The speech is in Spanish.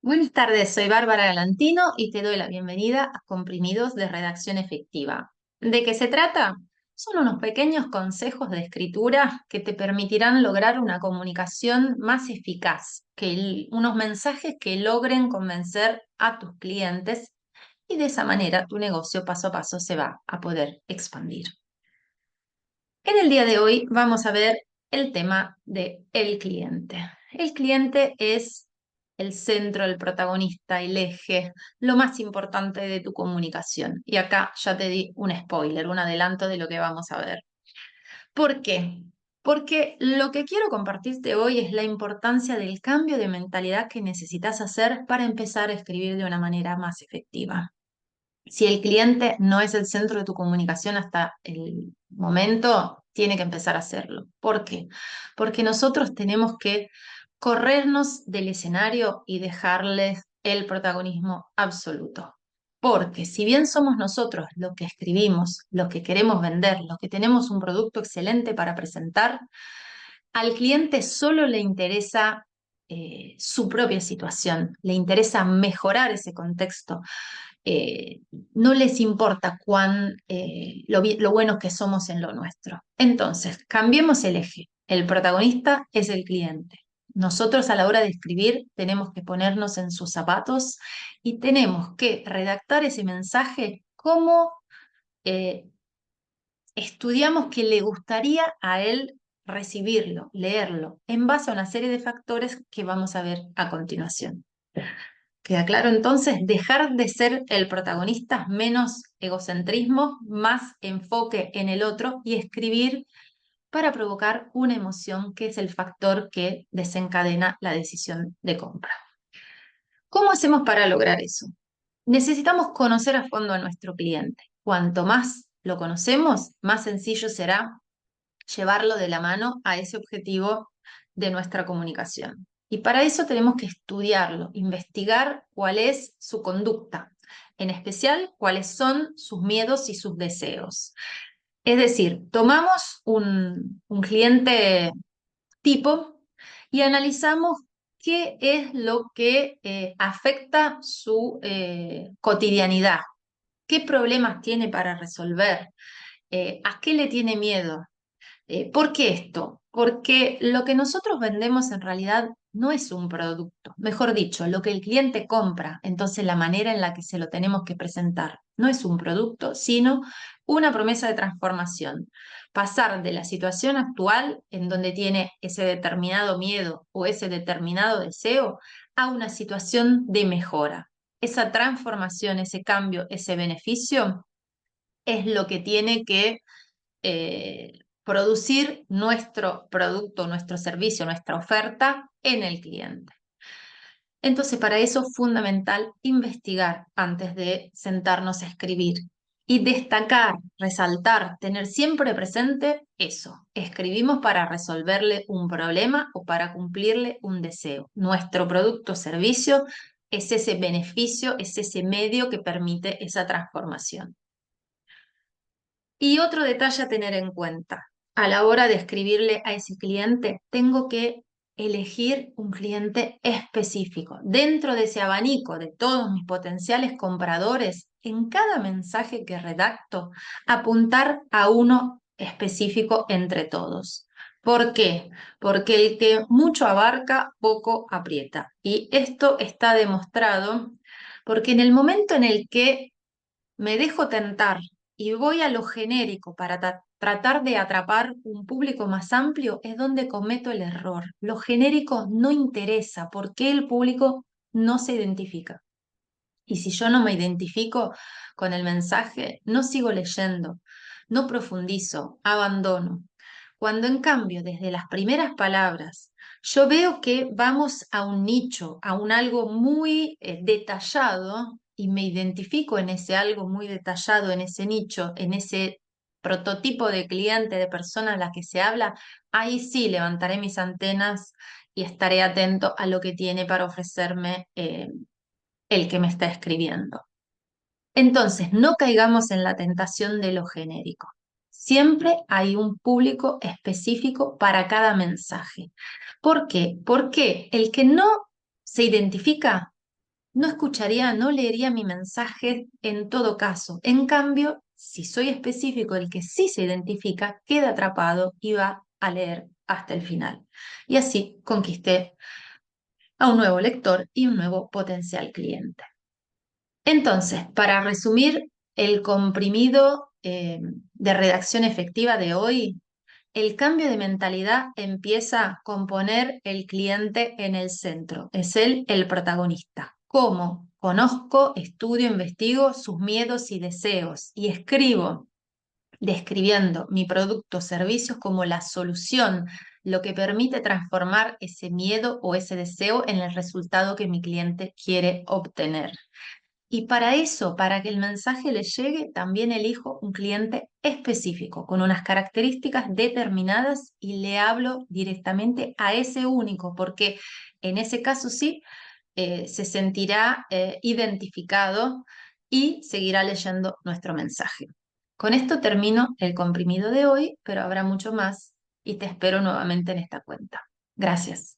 Buenas tardes, soy Bárbara Galantino y te doy la bienvenida a Comprimidos de Redacción Efectiva. ¿De qué se trata? Son unos pequeños consejos de escritura que te permitirán lograr una comunicación más eficaz, unos mensajes que logren convencer a tus clientes y de esa manera tu negocio paso a paso se va a poder expandir. En el día de hoy vamos a ver el tema de el cliente. El cliente es el centro, el protagonista, el eje, lo más importante de tu comunicación. Y acá ya te di un spoiler, un adelanto de lo que vamos a ver. ¿Por qué? Porque lo que quiero compartirte hoy es la importancia del cambio de mentalidad que necesitas hacer para empezar a escribir de una manera más efectiva. Si el cliente no es el centro de tu comunicación hasta el momento, tiene que empezar a hacerlo. ¿Por qué? Porque nosotros tenemos que corrernos del escenario y dejarles el protagonismo absoluto. Porque si bien somos nosotros los que escribimos, los que queremos vender, los que tenemos un producto excelente para presentar, al cliente solo le interesa su propia situación, le interesa mejorar ese contexto, eh, no les importa lo buenos que somos en lo nuestro. Entonces, cambiemos el eje. El protagonista es el cliente. Nosotros a la hora de escribir tenemos que ponernos en sus zapatos y tenemos que redactar ese mensaje como eh, estudiamos que le gustaría a él recibirlo, leerlo, en base a una serie de factores que vamos a ver a continuación. ¿Queda claro entonces? Dejar de ser el protagonista, menos egocentrismo, más enfoque en el otro y escribir para provocar una emoción que es el factor que desencadena la decisión de compra. ¿Cómo hacemos para lograr eso? Necesitamos conocer a fondo a nuestro cliente. Cuanto más lo conocemos, más sencillo será llevarlo de la mano a ese objetivo de nuestra comunicación. Y para eso tenemos que estudiarlo, investigar cuál es su conducta, en especial cuáles son sus miedos y sus deseos. Es decir, tomamos un cliente tipo y analizamos qué es lo que afecta su cotidianidad, qué problemas tiene para resolver, a qué le tiene miedo. ¿Por qué esto? Porque lo que nosotros vendemos en realidad no es un producto, mejor dicho, lo que el cliente compra, entonces la manera en la que se lo tenemos que presentar no es un producto, sino una promesa de transformación. Pasar de la situación actual, en donde tiene ese determinado miedo o ese determinado deseo, a una situación de mejora. Esa transformación, ese cambio, ese beneficio es lo que tiene que eh, producir nuestro producto, nuestro servicio, nuestra oferta en el cliente. Entonces, para eso es fundamental investigar antes de sentarnos a escribir y destacar, resaltar, tener siempre presente eso. Escribimos para resolverle un problema o para cumplirle un deseo. Nuestro producto o servicio es ese beneficio, es ese medio que permite esa transformación. Y otro detalle a tener en cuenta, a la hora de escribirle a ese cliente, tengo que elegir un cliente específico. Dentro de ese abanico de todos mis potenciales compradores, en cada mensaje que redacto, apuntar a uno específico entre todos. ¿Por qué? Porque el que mucho abarca, poco aprieta. Y esto está demostrado porque en el momento en el que me dejo tentar y voy a lo genérico para tratar de atrapar un público más amplio, es donde cometo el error. Lo genérico no interesa porque el público no se identifica. Y si yo no me identifico con el mensaje, no sigo leyendo, no profundizo, abandono. Cuando en cambio, desde las primeras palabras, yo veo que vamos a un nicho, a un algo muy detallado y me identifico en ese algo muy detallado, en ese nicho, en ese prototipo de cliente, de persona a la que se habla, ahí sí levantaré mis antenas y estaré atento a lo que tiene para ofrecerme el que me está escribiendo. Entonces, no caigamos en la tentación de lo genérico. Siempre hay un público específico para cada mensaje. ¿Por qué? Porque el que no se identifica no escucharía, no leería mi mensaje en todo caso. En cambio, si soy específico, el que sí se identifica, queda atrapado y va a leer hasta el final. Y así conquisté a un nuevo lector y un nuevo potencial cliente. Entonces, para resumir el comprimido de redacción efectiva de hoy, el cambio de mentalidad empieza con poner el cliente en el centro. Es él el protagonista. ¿Cómo? Conozco, estudio, investigo sus miedos y deseos y escribo, describiendo mi producto o servicios como la solución, lo que permite transformar ese miedo o ese deseo en el resultado que mi cliente quiere obtener. Y para eso, para que el mensaje le llegue, también elijo un cliente específico, con unas características determinadas y le hablo directamente a ese único, porque en ese caso sí se sentirá identificado y seguirá leyendo nuestro mensaje. Con esto termino el comprimido de hoy, pero habrá mucho más y te espero nuevamente en esta cuenta. Gracias.